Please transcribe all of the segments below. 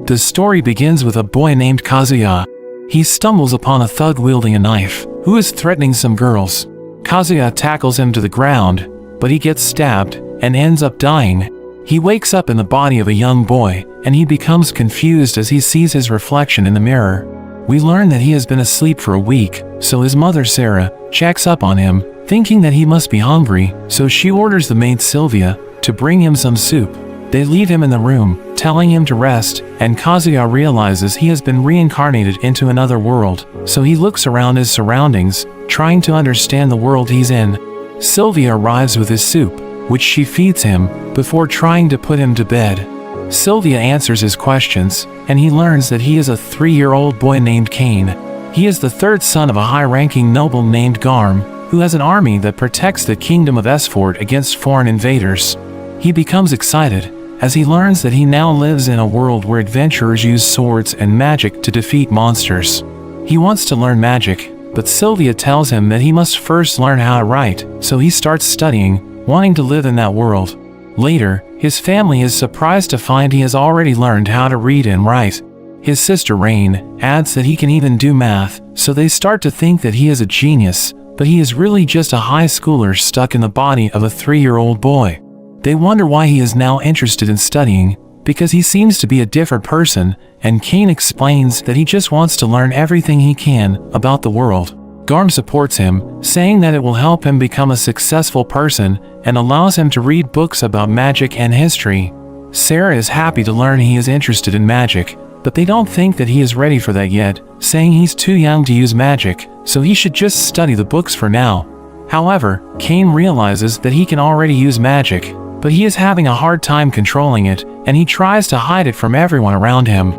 The story begins with a boy named Kazuya. He stumbles upon a thug wielding a knife, who is threatening some girls. Kazuya tackles him to the ground, but he gets stabbed, and ends up dying. He wakes up in the body of a young boy, and he becomes confused as he sees his reflection in the mirror. We learn that he has been asleep for a week, so his mother Sarah checks up on him, thinking that he must be hungry, so she orders the maid Sylvia to bring him some soup. They leave him in the room, telling him to rest, and Kazuya realizes he has been reincarnated into another world, so he looks around his surroundings, trying to understand the world he's in. Sylvia arrives with his soup, which she feeds him, before trying to put him to bed. Sylvia answers his questions, and he learns that he is a 3-year-old boy named Cain. He is the third son of a high-ranking noble named Garm, who has an army that protects the kingdom of Esford against foreign invaders. He becomes excited, as he learns that he now lives in a world where adventurers use swords and magic to defeat monsters. He wants to learn magic, but Sylvia tells him that he must first learn how to write, so he starts studying, wanting to live in that world. Later, his family is surprised to find he has already learned how to read and write. His sister Rain adds that he can even do math, so they start to think that he is a genius, but he is really just a high schooler stuck in the body of a 3-year-old boy. They wonder why he is now interested in studying, because he seems to be a different person, and Cain explains that he just wants to learn everything he can about the world. Garm supports him, saying that it will help him become a successful person and allows him to read books about magic and history. Sarah is happy to learn he is interested in magic, but they don't think that he is ready for that yet, saying he's too young to use magic, so he should just study the books for now. However, Cain realizes that he can already use magic, but he is having a hard time controlling it, and he tries to hide it from everyone around him.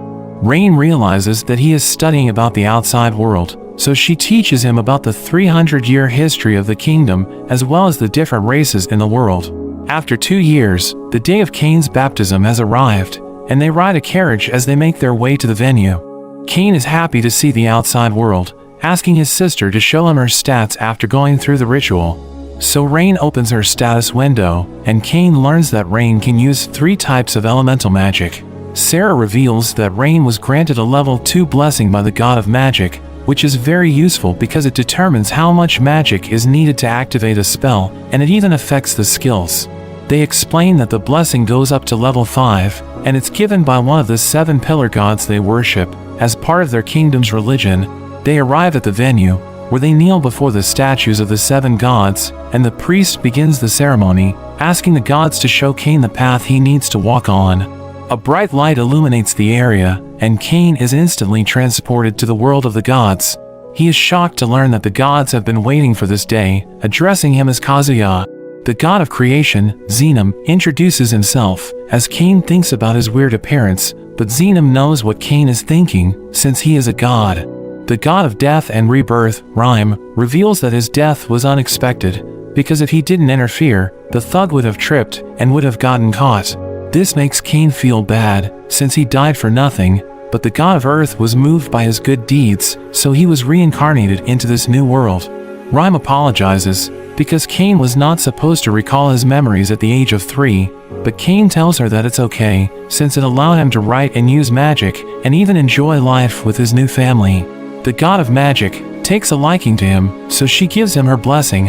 Rain realizes that he is studying about the outside world, so she teaches him about the 300-year history of the kingdom as well as the different races in the world. After 2 years, the day of Cain's baptism has arrived, and they ride a carriage as they make their way to the venue. Cain is happy to see the outside world, asking his sister to show him her stats after going through the ritual. So Rain opens her status window, and Cain learns that Rain can use 3 types of elemental magic. Sarah reveals that Rain was granted a level 2 blessing by the god of magic, which is very useful because it determines how much magic is needed to activate a spell, and it even affects the skills. They explain that the blessing goes up to level 5, and it's given by one of the 7 pillar gods they worship, as part of their kingdom's religion. They arrive at the venue, where they kneel before the statues of the 7 gods, and the priest begins the ceremony, asking the gods to show Cain the path he needs to walk on. A bright light illuminates the area, and Cain is instantly transported to the world of the gods. He is shocked to learn that the gods have been waiting for this day, addressing him as Kazuya. The god of creation, Xenum, introduces himself, as Cain thinks about his weird appearance, but Xenum knows what Cain is thinking, since he is a god. The god of death and rebirth, Rhyme, reveals that his death was unexpected, because if he didn't interfere, the thug would have tripped and would have gotten caught. This makes Cain feel bad, since he died for nothing, but the god of earth was moved by his good deeds, so he was reincarnated into this new world. Rhyme apologizes, because Cain was not supposed to recall his memories at the age of 3, but Cain tells her that it's okay, since it allowed him to write and use magic, and even enjoy life with his new family. The god of magic takes a liking to him, so she gives him her blessing.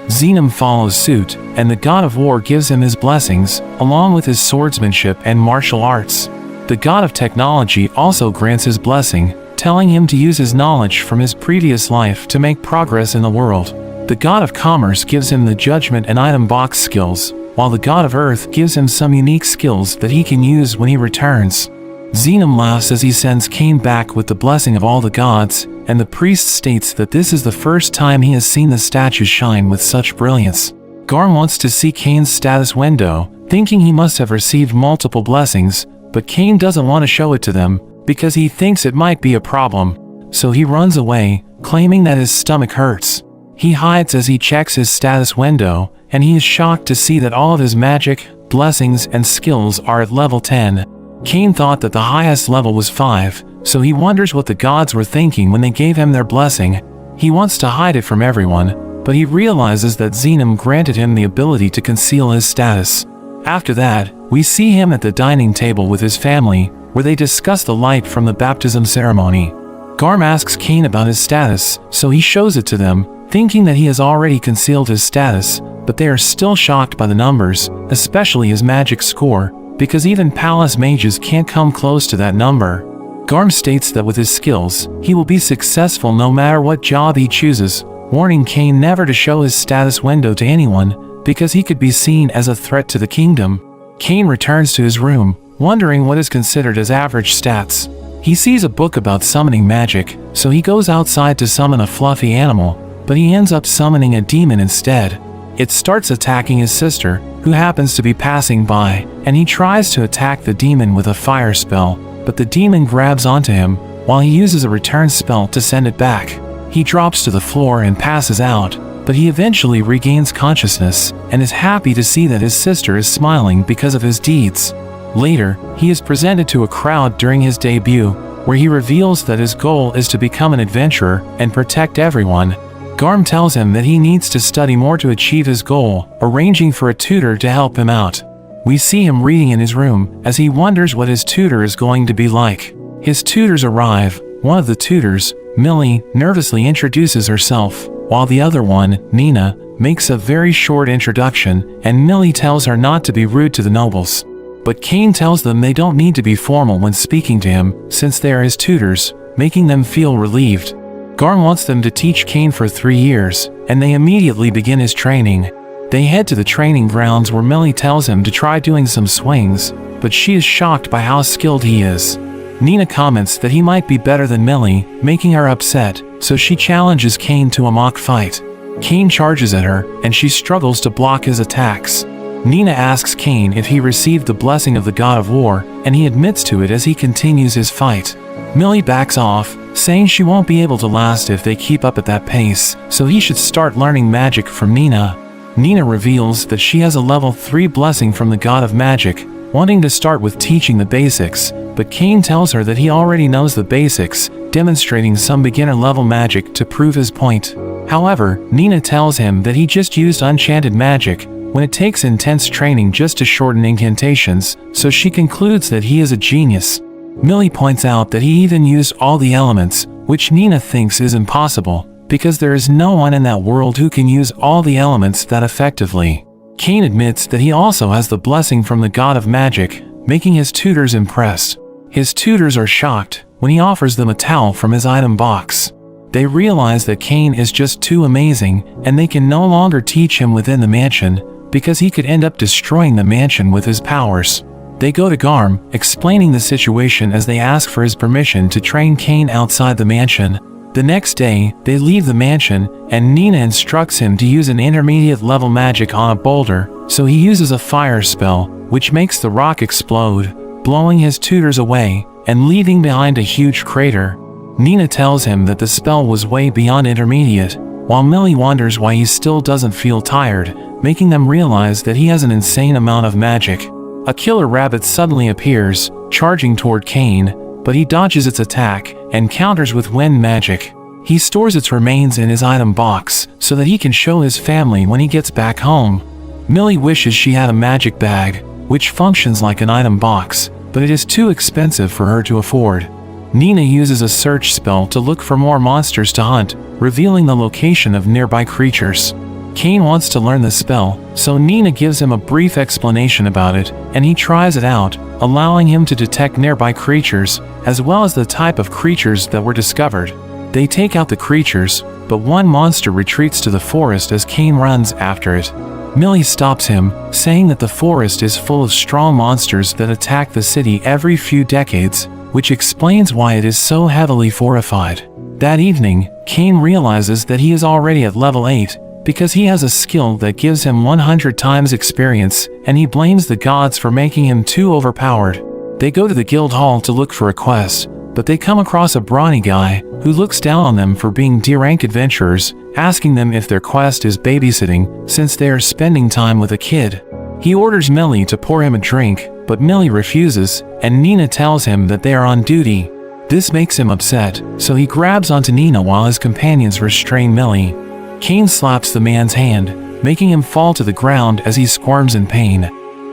Xenum follows suit, and the god of war gives him his blessings, along with his swordsmanship and martial arts. The god of technology also grants his blessing, telling him to use his knowledge from his previous life to make progress in the world. The god of commerce gives him the judgment and item box skills, while the god of earth gives him some unique skills that he can use when he returns. Xenum laughs as he sends Cain back with the blessing of all the gods, and the priest states that this is the first time he has seen the statues shine with such brilliance. Garm wants to see Cain's status window, thinking he must have received multiple blessings, but Cain doesn't want to show it to them, because he thinks it might be a problem. So he runs away, claiming that his stomach hurts. He hides as he checks his status window, and he is shocked to see that all of his magic, blessings, and skills are at level 10. Cain thought that the highest level was 5, so he wonders what the gods were thinking when they gave him their blessing. He wants to hide it from everyone, but he realizes that Xenum granted him the ability to conceal his status. After that, we see him at the dining table with his family, where they discuss the light from the baptism ceremony. Garm asks Cain about his status, so he shows it to them, thinking that he has already concealed his status, but they are still shocked by the numbers, especially his magic score, because even palace mages can't come close to that number. Garm states that with his skills, he will be successful no matter what job he chooses, warning Cain never to show his status window to anyone, because he could be seen as a threat to the kingdom. Cain returns to his room, wondering what is considered as average stats. He sees a book about summoning magic, so he goes outside to summon a fluffy animal, but he ends up summoning a demon instead. It starts attacking his sister, who happens to be passing by, and he tries to attack the demon with a fire spell, but the demon grabs onto him, while he uses a return spell to send it back. He drops to the floor and passes out, but he eventually regains consciousness, and is happy to see that his sister is smiling because of his deeds. Later, he is presented to a crowd during his debut, where he reveals that his goal is to become an adventurer and protect everyone. Garm tells him that he needs to study more to achieve his goal, arranging for a tutor to help him out. We see him reading in his room, as he wonders what his tutor is going to be like. His tutors arrive. One of the tutors, Millie, nervously introduces herself, while the other one, Nina, makes a very short introduction, and Millie tells her not to be rude to the nobles. But Cain tells them they don't need to be formal when speaking to him, since they are his tutors, making them feel relieved. Garm wants them to teach Cain for 3 years, and they immediately begin his training. They head to the training grounds where Millie tells him to try doing some swings, but she is shocked by how skilled he is. Nina comments that he might be better than Millie, making her upset, so she challenges Cain to a mock fight. Cain charges at her, and she struggles to block his attacks. Nina asks Cain if he received the blessing of the god of war, and he admits to it as he continues his fight. Millie backs off, saying she won't be able to last if they keep up at that pace, so he should start learning magic from Nina. Nina reveals that she has a level 3 blessing from the god of magic, wanting to start with teaching the basics, but Cain tells her that he already knows the basics, demonstrating some beginner-level magic to prove his point. However, Nina tells him that he just used enchanted magic, when it takes intense training just to shorten incantations, so she concludes that he is a genius. Millie points out that he even used all the elements, which Nina thinks is impossible, because there is no one in that world who can use all the elements that effectively. Cain admits that he also has the blessing from the god of magic, making his tutors impressed. His tutors are shocked when he offers them a towel from his item box. They realize that Cain is just too amazing, and they can no longer teach him within the mansion, because he could end up destroying the mansion with his powers. They go to Garm, explaining the situation as they ask for his permission to train Cain outside the mansion. The next day, they leave the mansion, and Nina instructs him to use an intermediate level magic on a boulder, so he uses a fire spell, which makes the rock explode, blowing his tutors away, and leaving behind a huge crater. Nina tells him that the spell was way beyond intermediate, while Millie wonders why he still doesn't feel tired, making them realize that he has an insane amount of magic. A killer rabbit suddenly appears, charging toward Cain, but he dodges its attack, and counters with wind magic. He stores its remains in his item box, so that he can show his family when he gets back home. Millie wishes she had a magic bag, which functions like an item box, but it is too expensive for her to afford. Nina uses a search spell to look for more monsters to hunt, revealing the location of nearby creatures. Cain wants to learn the spell, so Nina gives him a brief explanation about it, and he tries it out, allowing him to detect nearby creatures, as well as the type of creatures that were discovered. They take out the creatures, but one monster retreats to the forest as Cain runs after it. Millie stops him, saying that the forest is full of strong monsters that attack the city every few decades, which explains why it is so heavily fortified. That evening, Cain realizes that he is already at level 8, because he has a skill that gives him 100 times experience, and he blames the gods for making him too overpowered. They go to the guild hall to look for a quest, but they come across a brawny guy, who looks down on them for being D-rank adventurers, asking them if their quest is babysitting, since they are spending time with a kid. He orders Millie to pour him a drink, but Millie refuses, and Nina tells him that they are on duty. This makes him upset, so he grabs onto Nina while his companions restrain Millie. Cain slaps the man's hand, making him fall to the ground as he squirms in pain.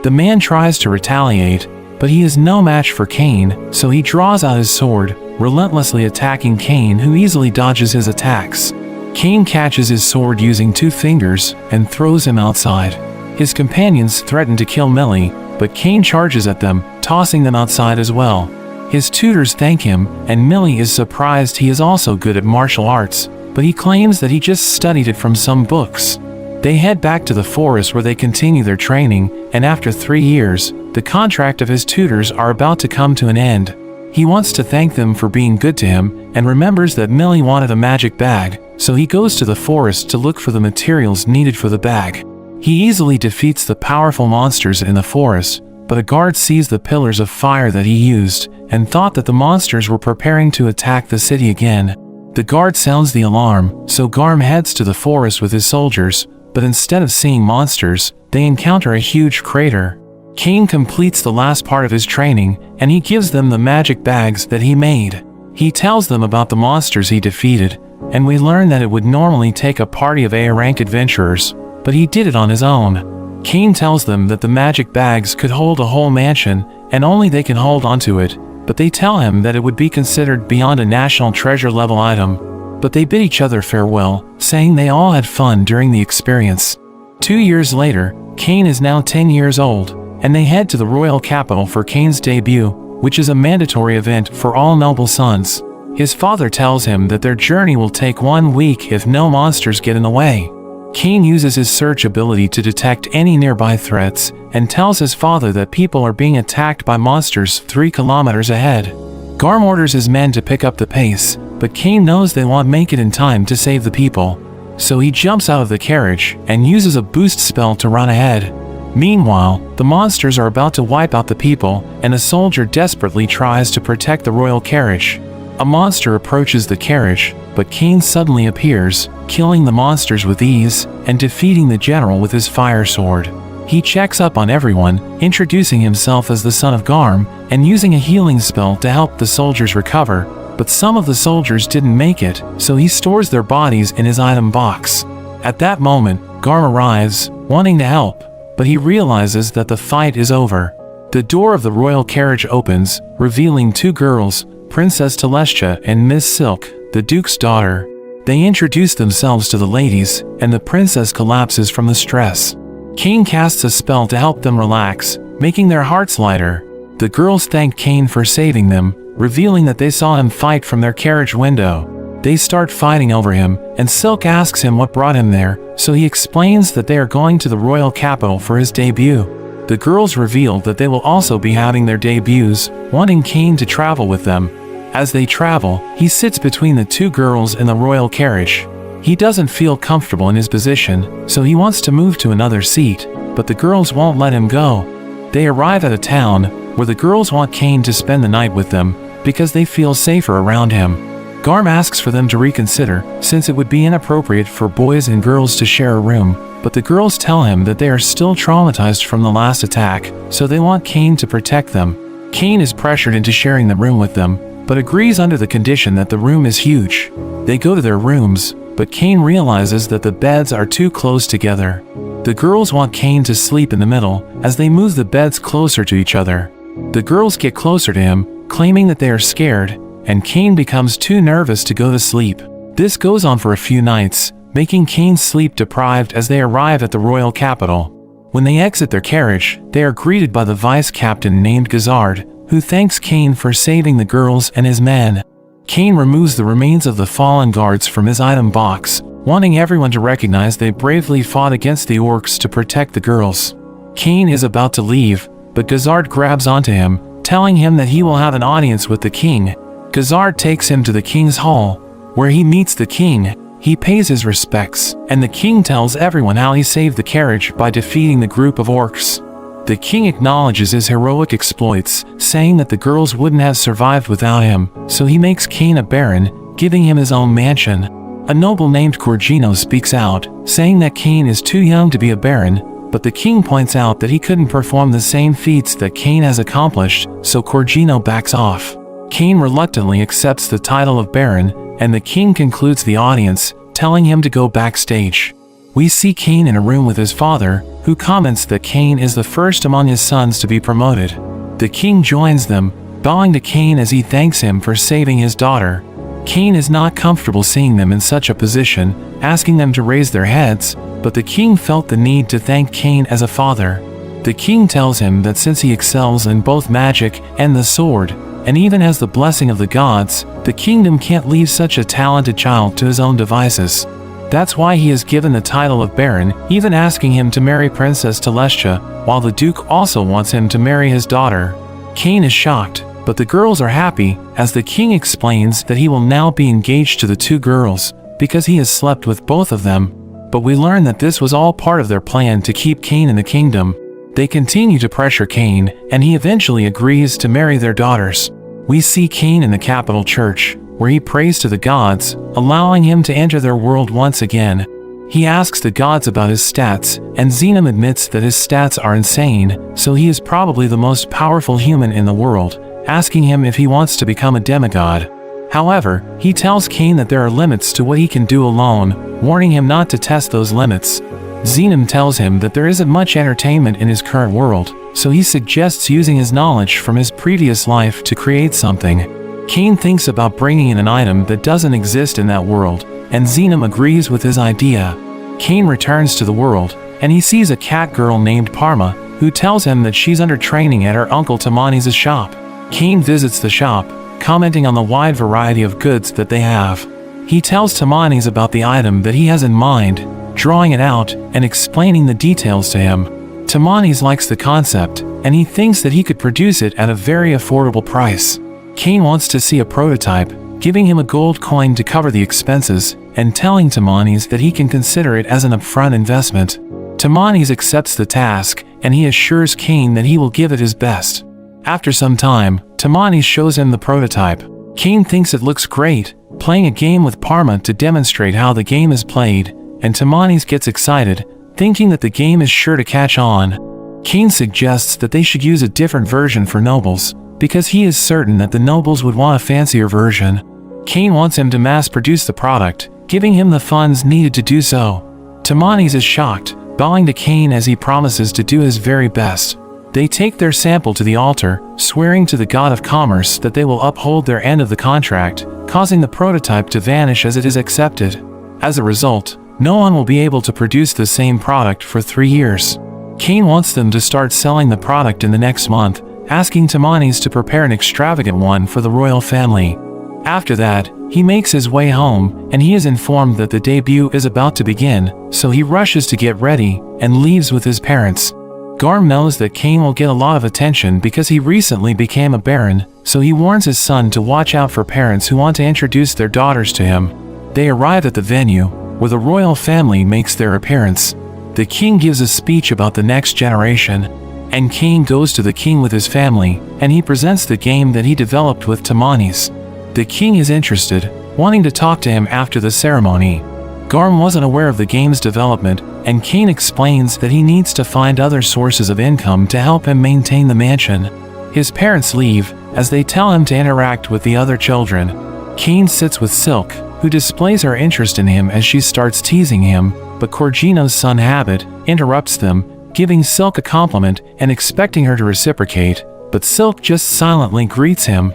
The man tries to retaliate, but he is no match for Cain, so he draws out his sword, relentlessly attacking Cain, who easily dodges his attacks. Cain catches his sword using 2 fingers and throws him outside. His companions threaten to kill Millie, but Cain charges at them, tossing them outside as well. His tutors thank him, and Millie is surprised he is also good at martial arts, but he claims that he just studied it from some books. They head back to the forest where they continue their training, and after 3 years, the contract of his tutors are about to come to an end. He wants to thank them for being good to him, and remembers that Millie wanted a magic bag, so he goes to the forest to look for the materials needed for the bag. He easily defeats the powerful monsters in the forest, but a guard sees the pillars of fire that he used, and thought that the monsters were preparing to attack the city again. The guard sounds the alarm, so Garm heads to the forest with his soldiers, but instead of seeing monsters, they encounter a huge crater. Cain completes the last part of his training, and he gives them the magic bags that he made. He tells them about the monsters he defeated, and we learn that it would normally take a party of A-rank adventurers, but he did it on his own. Cain tells them that the magic bags could hold a whole mansion, and only they can hold onto it, but they tell him that it would be considered beyond a national treasure level item. But they bid each other farewell, saying they all had fun during the experience. 2 years later, Cain is now 10 years old, and they head to the royal capital for Cain's debut, which is a mandatory event for all noble sons. His father tells him that their journey will take 1 week if no monsters get in the way. Cain uses his search ability to detect any nearby threats, and tells his father that people are being attacked by monsters 3 kilometers ahead. Garm orders his men to pick up the pace, but Cain knows they won't make it in time to save the people. So he jumps out of the carriage, and uses a boost spell to run ahead. Meanwhile, the monsters are about to wipe out the people, and a soldier desperately tries to protect the royal carriage. A monster approaches the carriage, but Cain suddenly appears, killing the monsters with ease, and defeating the general with his fire sword. He checks up on everyone, introducing himself as the son of Garm, and using a healing spell to help the soldiers recover, but some of the soldiers didn't make it, so he stores their bodies in his item box. At that moment, Garm arrives, wanting to help, but he realizes that the fight is over. The door of the royal carriage opens, revealing 2 girls, Princess Telestia and Miss Silk, the Duke's daughter. They introduce themselves to the ladies, and the princess collapses from the stress. Cain casts a spell to help them relax, making their hearts lighter. The girls thank Cain for saving them, revealing that they saw him fight from their carriage window. They start fighting over him, and Silk asks him what brought him there, so he explains that they are going to the royal capital for his debut. The girls reveal that they will also be having their debuts, wanting Cain to travel with them. As they travel, he sits between the 2 girls in the royal carriage. He doesn't feel comfortable in his position, so he wants to move to another seat, but the girls won't let him go. They arrive at a town, where the girls want Cain to spend the night with them, because they feel safer around him. Garm asks for them to reconsider, since it would be inappropriate for boys and girls to share a room, but the girls tell him that they are still traumatized from the last attack, so they want Cain to protect them. Cain is pressured into sharing the room with them, but agrees under the condition that the room is huge. They go to their rooms, but Cain realizes that the beds are too close together. The girls want Cain to sleep in the middle, as they move the beds closer to each other. The girls get closer to him, claiming that they are scared, and Cain becomes too nervous to go to sleep. This goes on for a few nights, making Cain sleep deprived as they arrive at the royal capital. When they exit their carriage, they are greeted by the vice captain named Gazard, who thanks Cain for saving the girls and his men. Cain removes the remains of the fallen guards from his item box, wanting everyone to recognize they bravely fought against the orcs to protect the girls. Cain is about to leave, but Gazard grabs onto him, telling him that he will have an audience with the king. Gazard takes him to the king's hall, where he meets the king. He pays his respects, and the king tells everyone how he saved the carriage by defeating the group of orcs. The king acknowledges his heroic exploits, saying that the girls wouldn't have survived without him, so he makes Cain a baron, giving him his own mansion. A noble named Corgino speaks out, saying that Cain is too young to be a baron, but the king points out that he couldn't perform the same feats that Cain has accomplished, so Corgino backs off. Cain reluctantly accepts the title of baron, and the king concludes the audience, telling him to go backstage. We see Cain in a room with his father, who comments that Cain is the first among his sons to be promoted. The king joins them, bowing to Cain as he thanks him for saving his daughter. Cain is not comfortable seeing them in such a position, asking them to raise their heads, but the king felt the need to thank Cain as a father. The king tells him that since he excels in both magic and the sword, and even has the blessing of the gods, the kingdom can't leave such a talented child to his own devices. That's why he is given the title of Baron, even asking him to marry Princess Telestia, while the Duke also wants him to marry his daughter. Cain is shocked, but the girls are happy, as the king explains that he will now be engaged to the two girls, because he has slept with both of them. But we learn that this was all part of their plan to keep Cain in the kingdom. They continue to pressure Cain, and he eventually agrees to marry their daughters. We see Cain in the capital church, where he prays to the gods, allowing him to enter their world once again. He asks the gods about his stats, and Xenom admits that his stats are insane, so he is probably the most powerful human in the world, asking him if he wants to become a demigod. However, he tells Cain that there are limits to what he can do alone, warning him not to test those limits. Xenom tells him that there isn't much entertainment in his current world, so he suggests using his knowledge from his previous life to create something. Cain thinks about bringing in an item that doesn't exist in that world, and Xenom agrees with his idea. Cain returns to the world, and he sees a cat girl named Parma, who tells him that she's under training at her uncle Tamani's shop. Cain visits the shop, commenting on the wide variety of goods that they have. He tells Tamani's about the item that he has in mind, drawing it out and explaining the details to him. Tamani's likes the concept, and he thinks that he could produce it at a very affordable price. Cain wants to see a prototype, giving him a gold coin to cover the expenses, and telling Tamani's that he can consider it as an upfront investment. Tamani's accepts the task, and he assures Cain that he will give it his best. After some time, Tamani's shows him the prototype. Cain thinks it looks great, playing a game with Parma to demonstrate how the game is played, and Tamani's gets excited, thinking that the game is sure to catch on. Cain suggests that they should use a different version for nobles, because he is certain that the nobles would want a fancier version. Cain wants him to mass-produce the product, giving him the funds needed to do so. Tamani's is shocked, bowing to Cain as he promises to do his very best. They take their sample to the altar, swearing to the god of commerce that they will uphold their end of the contract, causing the prototype to vanish as it is accepted. As a result, no one will be able to produce the same product for 3 years. Cain wants them to start selling the product in the next month, asking Tamani's to prepare an extravagant one for the royal family. After that, he makes his way home, and he is informed that the debut is about to begin, so he rushes to get ready, and leaves with his parents. Garm knows that Cain will get a lot of attention because he recently became a baron, so he warns his son to watch out for parents who want to introduce their daughters to him. They arrive at the venue, where the royal family makes their appearance. The king gives a speech about the next generation, and Cain goes to the king with his family, and he presents the game that he developed with Tamani's. The king is interested, wanting to talk to him after the ceremony. Garm wasn't aware of the game's development, and Cain explains that he needs to find other sources of income to help him maintain the mansion. His parents leave, as they tell him to interact with the other children. Cain sits with Silk, who displays her interest in him as she starts teasing him, but Corgino's son Habit interrupts them, giving Silk a compliment and expecting her to reciprocate, but Silk just silently greets him.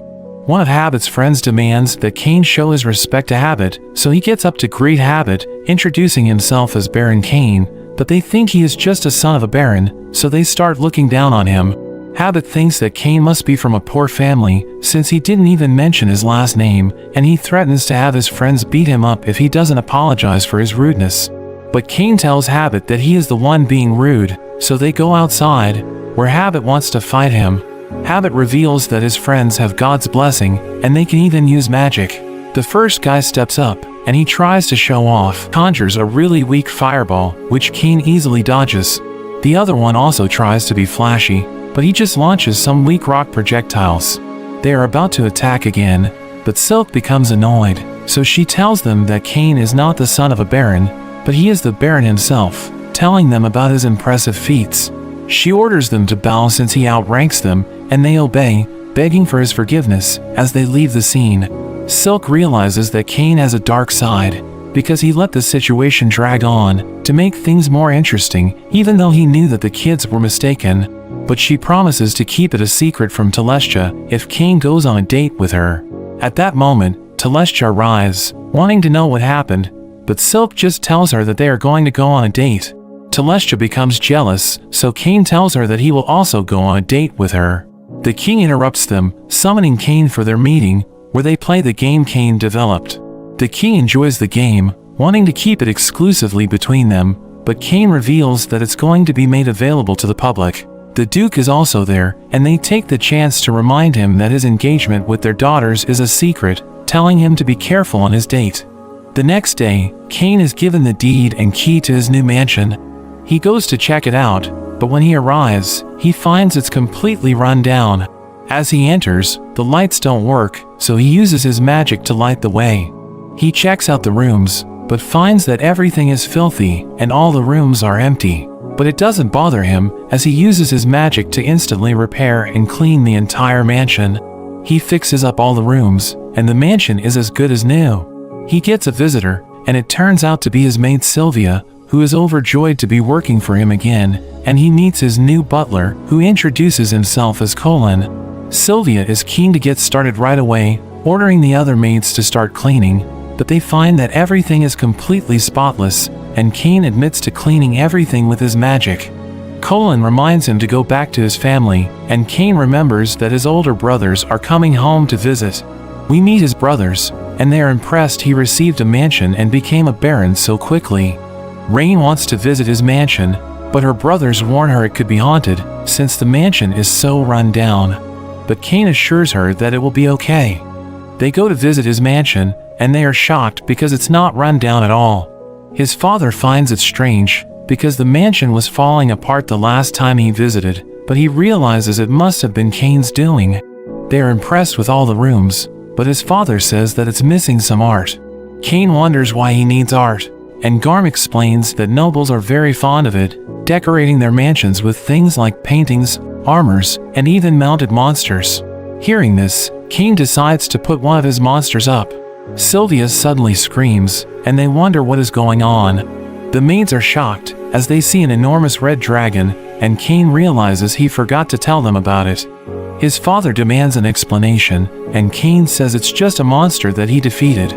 One of Habit's friends demands that Cain show his respect to Habit, so he gets up to greet Habit, introducing himself as Baron Cain, but they think he is just a son of a baron, so they start looking down on him. Habit thinks that Cain must be from a poor family, since he didn't even mention his last name, and he threatens to have his friends beat him up if he doesn't apologize for his rudeness. But Cain tells Habit that he is the one being rude, so they go outside, where Habit wants to fight him. Habit reveals that his friends have God's blessing, and they can even use magic. The first guy steps up, and he tries to show off, conjures a really weak fireball, which Cain easily dodges. The other one also tries to be flashy, but he just launches some weak rock projectiles. They are about to attack again, but Silk becomes annoyed, so she tells them that Cain is not the son of a baron, but he is the baron himself, telling them about his impressive feats. She orders them to bow since he outranks them, and they obey, begging for his forgiveness as they leave the scene. Silk realizes that Cain has a dark side. because he let the situation drag on to make things more interesting, even though he knew that the kids were mistaken. But she promises to keep it a secret from Telestia if Cain goes on a date with her. At that moment, Telestia arrives, wanting to know what happened, but Silk just tells her that they are going to go on a date. Telestia becomes jealous, so Cain tells her that he will also go on a date with her. The king interrupts them, summoning Cain for their meeting, where they play the game Cain developed. The king enjoys the game, wanting to keep it exclusively between them, but Cain reveals that it's going to be made available to the public. The Duke is also there, and they take the chance to remind him that his engagement with their daughters is a secret, telling him to be careful on his date. The next day, Cain is given the deed and key to his new mansion. He goes to check it out, but when he arrives, he finds it's completely run down. As he enters, the lights don't work, so he uses his magic to light the way. He checks out the rooms, but finds that everything is filthy and all the rooms are empty. But it doesn't bother him, as he uses his magic to instantly repair and clean the entire mansion. He fixes up all the rooms, and the mansion is as good as new. He gets a visitor, and it turns out to be his maid Sylvia, who is overjoyed to be working for him again, and he meets his new butler, who introduces himself as Colin. Sylvia is keen to get started right away, ordering the other maids to start cleaning, but they find that everything is completely spotless, and Cain admits to cleaning everything with his magic. Colin reminds him to go back to his family, and Cain remembers that his older brothers are coming home to visit. We meet his brothers, and they are impressed he received a mansion and became a baron so quickly. Rain wants to visit his mansion, but her brothers warn her it could be haunted, since the mansion is so run down. But Cain assures her that it will be okay. They go to visit his mansion, and they are shocked because it's not run down at all. His father finds it strange, because the mansion was falling apart the last time he visited, but he realizes it must have been Cain's doing. They are impressed with all the rooms, but his father says that it's missing some art. Cain wonders why he needs art, and Garm explains that nobles are very fond of it, decorating their mansions with things like paintings, armors, and even mounted monsters. Hearing this, Cain decides to put one of his monsters up. Sylvia suddenly screams, and they wonder what is going on. The maids are shocked, as they see an enormous red dragon, and Cain realizes he forgot to tell them about it. His father demands an explanation, and Cain says it's just a monster that he defeated.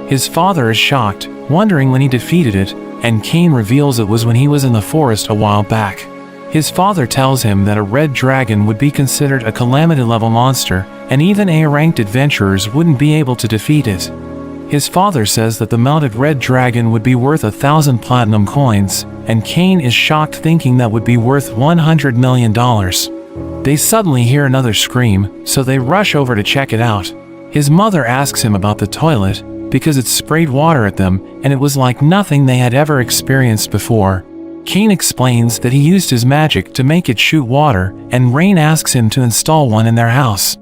His father is shocked, wondering when he defeated it, and Cain reveals it was when he was in the forest a while back. His father tells him that a red dragon would be considered a calamity-level monster, and even A-ranked adventurers wouldn't be able to defeat it. His father says that the mounted red dragon would be worth 1,000 platinum coins, and Cain is shocked thinking that would be worth $100 million. They suddenly hear another scream, so they rush over to check it out. His mother asks him about the toilet, because it sprayed water at them, and it was like nothing they had ever experienced before. Cain explains that he used his magic to make it shoot water, and Rain asks him to install one in their house.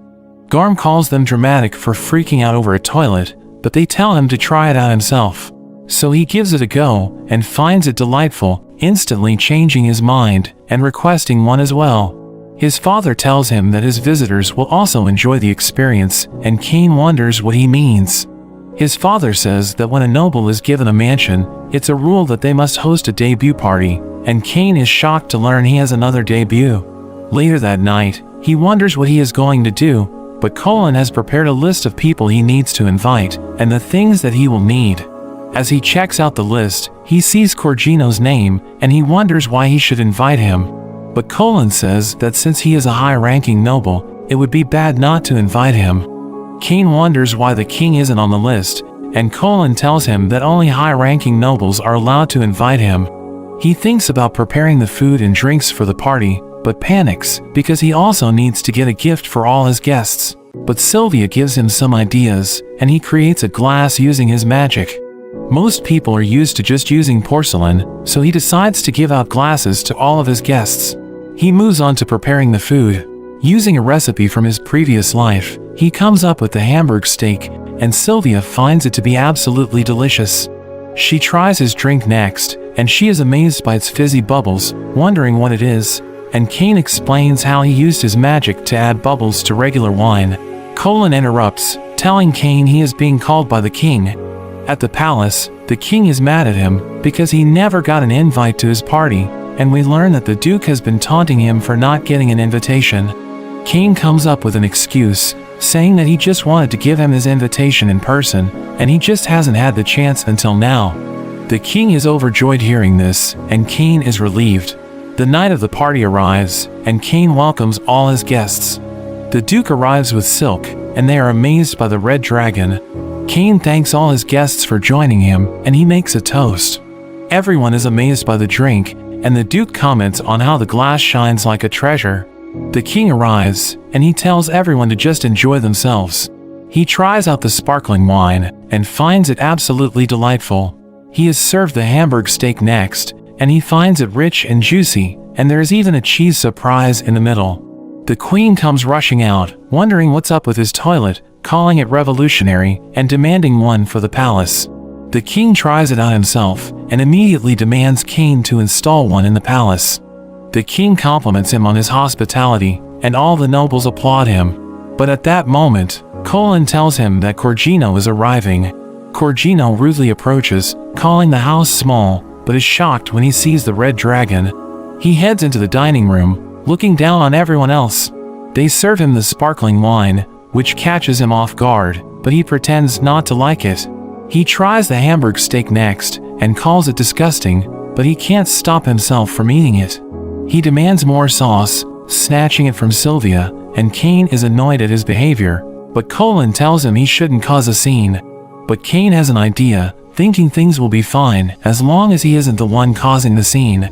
Garm calls them dramatic for freaking out over a toilet, but they tell him to try it out himself. So he gives it a go, and finds it delightful, instantly changing his mind, and requesting one as well. His father tells him that his visitors will also enjoy the experience, and Cain wonders what he means. His father says that when a noble is given a mansion, it's a rule that they must host a debut party, and Cain is shocked to learn he has another debut. Later that night, he wonders what he is going to do, but Colin has prepared a list of people he needs to invite, and the things that he will need. As he checks out the list, he sees Corgino's name, and he wonders why he should invite him. But Colin says that since he is a high-ranking noble, it would be bad not to invite him. Cain wonders why the king isn't on the list, and Colin tells him that only high-ranking nobles are allowed to invite him. He thinks about preparing the food and drinks for the party, but panics, because he also needs to get a gift for all his guests. But Sylvia gives him some ideas, and he creates a glass using his magic. Most people are used to just using porcelain, so he decides to give out glasses to all of his guests. He moves on to preparing the food. Using a recipe from his previous life, he comes up with the Hamburg steak, and Sylvia finds it to be absolutely delicious. She tries his drink next, and she is amazed by its fizzy bubbles, wondering what it is, and Cain explains how he used his magic to add bubbles to regular wine. Colin interrupts, telling Cain he is being called by the king. At the palace, the king is mad at him because he never got an invite to his party, and we learn that the Duke has been taunting him for not getting an invitation. Cain comes up with an excuse, saying that he just wanted to give him his invitation in person, and he just hasn't had the chance until now. The king is overjoyed hearing this, and Cain is relieved. The night of the party arrives, and Cain welcomes all his guests. The Duke arrives with Silk, and they are amazed by the red dragon. Cain thanks all his guests for joining him, and he makes a toast. Everyone is amazed by the drink, and the Duke comments on how the glass shines like a treasure. The king arrives, and he tells everyone to just enjoy themselves. He tries out the sparkling wine, and finds it absolutely delightful. He is served the Hamburg steak next, and he finds it rich and juicy, and there is even a cheese surprise in the middle. The queen comes rushing out, wondering what's up with his toilet, calling it revolutionary, and demanding one for the palace. The king tries it out himself, and immediately demands Cain to install one in the palace. The king compliments him on his hospitality, and all the nobles applaud him. But at that moment, Colin tells him that Corgino is arriving. Corgino rudely approaches, calling the house small, but is shocked when he sees the red dragon. He heads into the dining room, looking down on everyone else. They serve him the sparkling wine, which catches him off guard, but he pretends not to like it. He tries the Hamburg steak next, and calls it disgusting, but he can't stop himself from eating it. He demands more sauce, snatching it from Sylvia, and Cain is annoyed at his behavior, but Colin tells him he shouldn't cause a scene. But Cain has an idea, thinking things will be fine as long as he isn't the one causing the scene.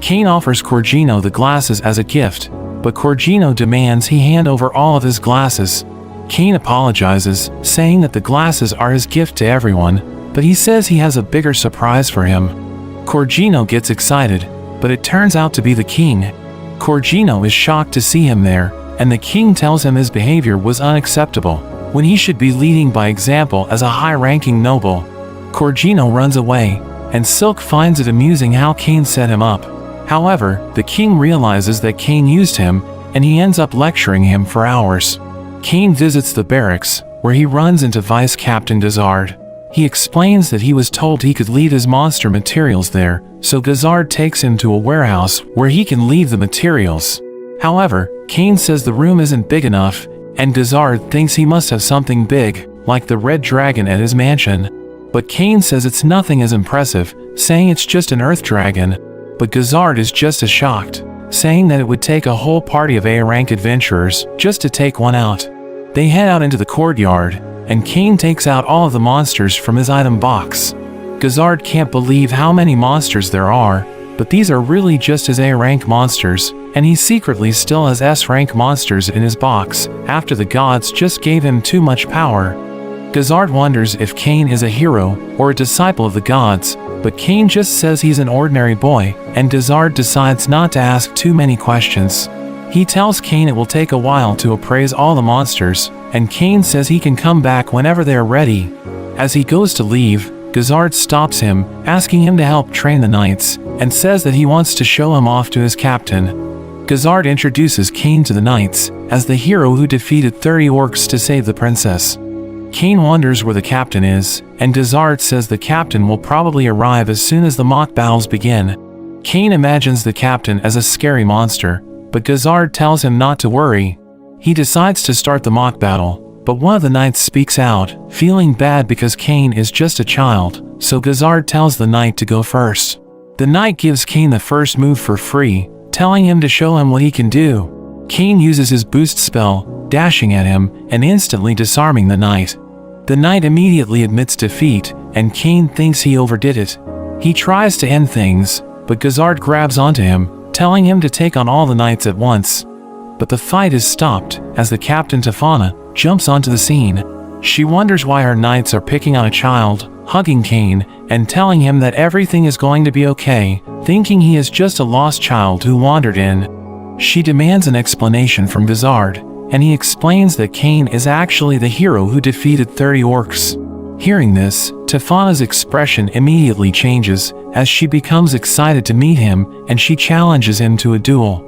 Cain offers Corgino the glasses as a gift, but Corgino demands he hand over all of his glasses. Cain apologizes, saying that the glasses are his gift to everyone, but he says he has a bigger surprise for him. Corgino gets excited, but it turns out to be the king. Corgino is shocked to see him there, and the king tells him his behavior was unacceptable, when he should be leading by example as a high-ranking noble. Corgino runs away, and Silk finds it amusing how Cain set him up. However, the king realizes that Cain used him, and he ends up lecturing him for hours. Cain visits the barracks, where he runs into Vice Captain Gazard. He explains that he was told he could leave his monster materials there, so Gazard takes him to a warehouse where he can leave the materials. However, Cain says the room isn't big enough, and Gazard thinks he must have something big, like the red dragon at his mansion. But Cain says it's nothing as impressive, saying it's just an earth dragon. But Gazard is just as shocked, saying that it would take a whole party of A-rank adventurers just to take one out. They head out into the courtyard, and Cain takes out all of the monsters from his item box. Gazard can't believe how many monsters there are, but these are really just his A-rank monsters, and he secretly still has S-rank monsters in his box, after the gods just gave him too much power. Gazard wonders if Cain is a hero or a disciple of the gods, but Cain just says he's an ordinary boy, and Gazard decides not to ask too many questions. He tells Cain it will take a while to appraise all the monsters, and Cain says he can come back whenever they are ready. As he goes to leave, Gazard stops him, asking him to help train the knights, and says that he wants to show him off to his captain. Gazard introduces Cain to the knights, as the hero who defeated 30 orcs to save the princess. Cain wonders where the captain is, and Gazard says the captain will probably arrive as soon as the mock battles begin. Cain imagines the captain as a scary monster, but Gazard tells him not to worry. He decides to start the mock battle, but one of the knights speaks out, feeling bad because Cain is just a child, so Gazard tells the knight to go first. The knight gives Cain the first move for free, telling him to show him what he can do. Cain uses his boost spell, dashing at him, and instantly disarming the knight. The knight immediately admits defeat, and Cain thinks he overdid it. He tries to end things, but Gazard grabs onto him, telling him to take on all the knights at once. But the fight is stopped, as the captain Tafana jumps onto the scene. She wonders why her knights are picking on a child, hugging Cain, and telling him that everything is going to be okay, thinking he is just a lost child who wandered in. She demands an explanation from Gazard, and he explains that Cain is actually the hero who defeated 30 orcs. Hearing this, Tafana's expression immediately changes, as she becomes excited to meet him, and she challenges him to a duel.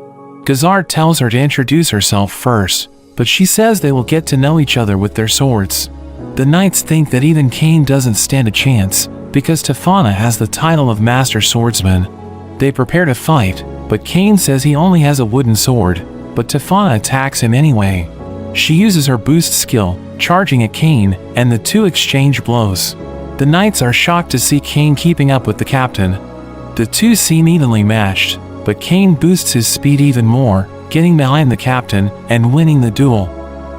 Gazard tells her to introduce herself first, but she says they will get to know each other with their swords. The knights think that even Cain doesn't stand a chance, because Tefana has the title of Master Swordsman. They prepare to fight, but Cain says he only has a wooden sword, but Tefana attacks him anyway. She uses her boost skill, charging at Cain, and the two exchange blows. The knights are shocked to see Cain keeping up with the captain. The two seem evenly matched, but Cain boosts his speed even more, getting behind the captain and winning the duel.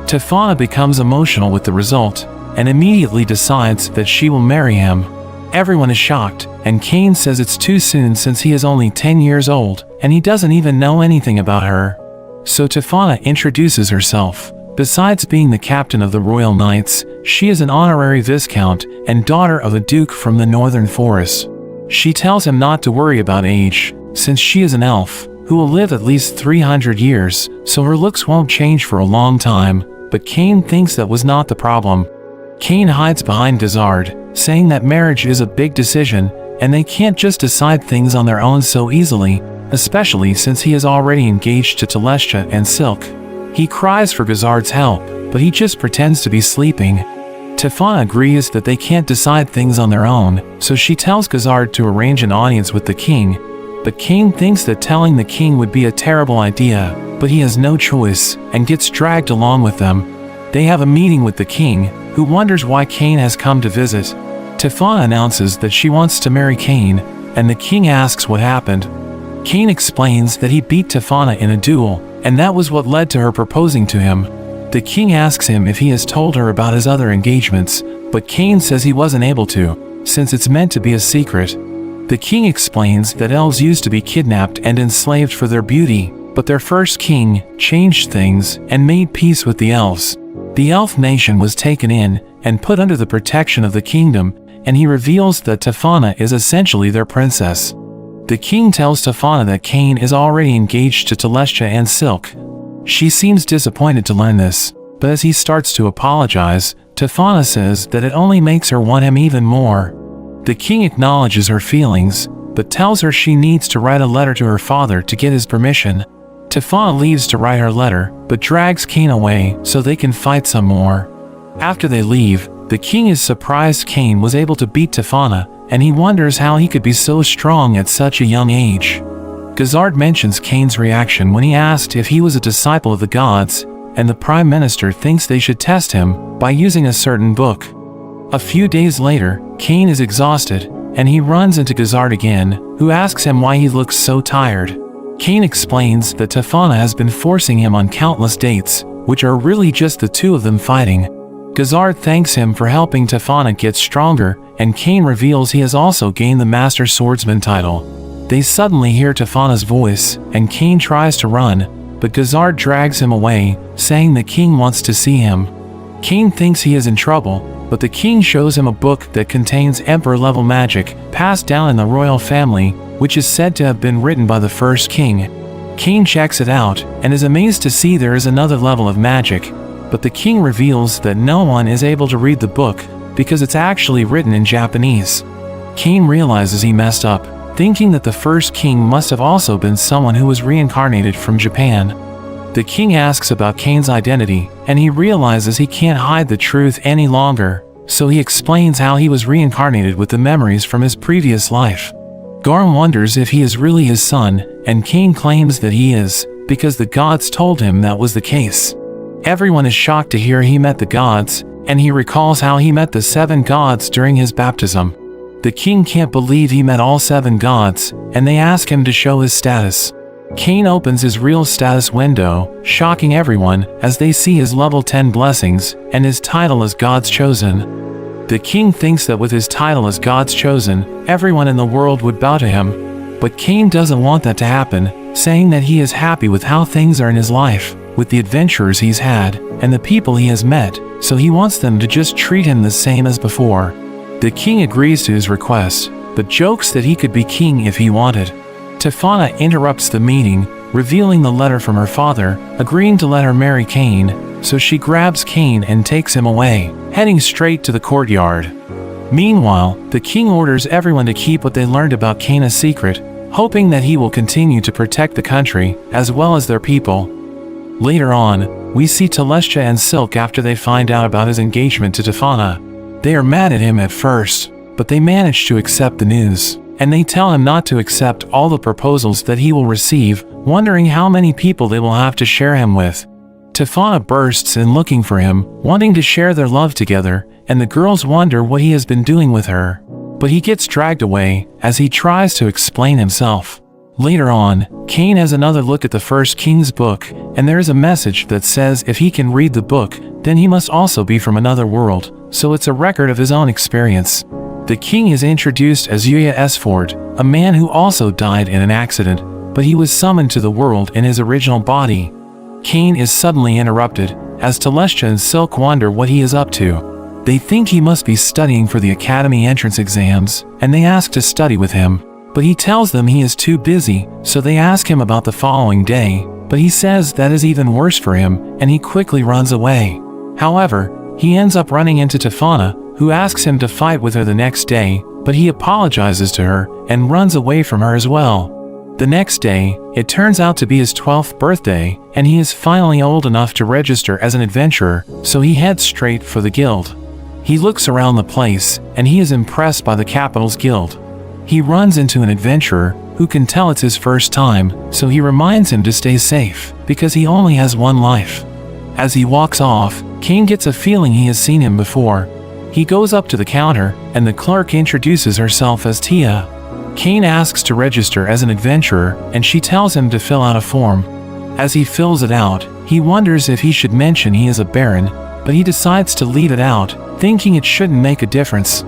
Tefana becomes emotional with the result, and immediately decides that she will marry him. Everyone is shocked, and Cain says it's too soon since he is only 10 years old, and he doesn't even know anything about her. So Tefana introduces herself. Besides being the captain of the Royal Knights, she is an honorary viscount and daughter of a duke from the northern forest. She tells him not to worry about age, since she is an elf, who will live at least 300 years, so her looks won't change for a long time, but Cain thinks that was not the problem. Cain hides behind Gazard, saying that marriage is a big decision, and they can't just decide things on their own so easily, especially since he is already engaged to Telestia and Silk. He cries for Gazard's help, but he just pretends to be sleeping. Tefana agrees that they can't decide things on their own, so she tells Gazard to arrange an audience with the king, but Cain thinks that telling the king would be a terrible idea, but he has no choice, and gets dragged along with them. They have a meeting with the king, who wonders why Cain has come to visit. Tefana announces that she wants to marry Cain, and the king asks what happened. Cain explains that he beat Tefana in a duel, and that was what led to her proposing to him. The king asks him if he has told her about his other engagements, but Cain says he wasn't able to, since it's meant to be a secret. The king explains that elves used to be kidnapped and enslaved for their beauty, but their first king changed things and made peace with the elves. The elf nation was taken in and put under the protection of the kingdom, and he reveals that Tefana is essentially their princess. The king tells Tefana that Cain is already engaged to Telestia and Silk. She seems disappointed to learn this, but as he starts to apologize, Tefana says that it only makes her want him even more. The king acknowledges her feelings, but tells her she needs to write a letter to her father to get his permission. Tefana leaves to write her letter, but drags Cain away so they can fight some more. After they leave, the king is surprised Cain was able to beat Tefana, and he wonders how he could be so strong at such a young age. Gazard mentions Cain's reaction when he asked if he was a disciple of the gods, and the prime minister thinks they should test him by using a certain book. A few days later, Cain is exhausted, and he runs into Gazard again, who asks him why he looks so tired. Cain explains that Tefana has been forcing him on countless dates, which are really just the two of them fighting. Gazard thanks him for helping Tefana get stronger, and Cain reveals he has also gained the Master Swordsman title. They suddenly hear Tefana's voice, and Cain tries to run, but Gazard drags him away, saying the king wants to see him. Cain thinks he is in trouble, but the king shows him a book that contains emperor-level magic, passed down in the royal family, which is said to have been written by the first king. Cain checks it out, and is amazed to see there is another level of magic, but the king reveals that no one is able to read the book, because it's actually written in Japanese. Cain realizes he messed up, thinking that the first king must have also been someone who was reincarnated from Japan. The king asks about Cain's identity, and he realizes he can't hide the truth any longer, so he explains how he was reincarnated with the memories from his previous life. Garm wonders if he is really his son, and Cain claims that he is, because the gods told him that was the case. Everyone is shocked to hear he met the gods, and he recalls how he met the 7 gods during his baptism. The king can't believe he met all 7 gods, and they ask him to show his status. Cain opens his real status window, shocking everyone as they see his level 10 blessings and his title as God's Chosen. The king thinks that with his title as God's Chosen, everyone in the world would bow to him, but Cain doesn't want that to happen, saying that he is happy with how things are in his life, with the adventures he's had, and the people he has met, so he wants them to just treat him the same as before. The king agrees to his request, but jokes that he could be king if he wanted. Tefana interrupts the meeting, revealing the letter from her father, agreeing to let her marry Cain, so she grabs Cain and takes him away, heading straight to the courtyard. Meanwhile, the king orders everyone to keep what they learned about Cain a secret, hoping that he will continue to protect the country, as well as their people. Later on, we see Telestia and Silk after they find out about his engagement to Tefana. They are mad at him at first, but they manage to accept the news, and they tell him not to accept all the proposals that he will receive, wondering how many people they will have to share him with. Tefana bursts in looking for him, wanting to share their love together, and the girls wonder what he has been doing with her. But he gets dragged away, as he tries to explain himself. Later on, Cain has another look at the first king's book, and there is a message that says if he can read the book, then he must also be from another world, so it's a record of his own experience. The king is introduced as Yuya Esford, a man who also died in an accident, but he was summoned to the world in his original body. Cain is suddenly interrupted, as Telestia and Silk wonder what he is up to. They think he must be studying for the academy entrance exams, and they ask to study with him. But he tells them he is too busy, so they ask him about the following day, but he says that is even worse for him, and he quickly runs away. However, he ends up running into Tefana, who asks him to fight with her the next day, but he apologizes to her and runs away from her as well. The next day, it turns out to be his 12th birthday, and he is finally old enough to register as an adventurer, so he heads straight for the guild. He looks around the place, and he is impressed by the capital's guild. He runs into an adventurer, who can tell it's his first time, so he reminds him to stay safe, because he only has one life. As he walks off, Cain gets a feeling he has seen him before. He goes up to the counter, and the clerk introduces herself as Tia. Cain asks to register as an adventurer, and she tells him to fill out a form. As he fills it out, he wonders if he should mention he is a baron, but he decides to leave it out, thinking it shouldn't make a difference.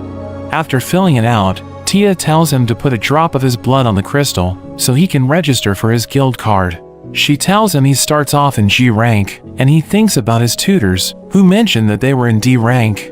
After filling it out, Tia tells him to put a drop of his blood on the crystal, so he can register for his guild card. She tells him he starts off in G rank, and he thinks about his tutors, who mention that they were in D rank.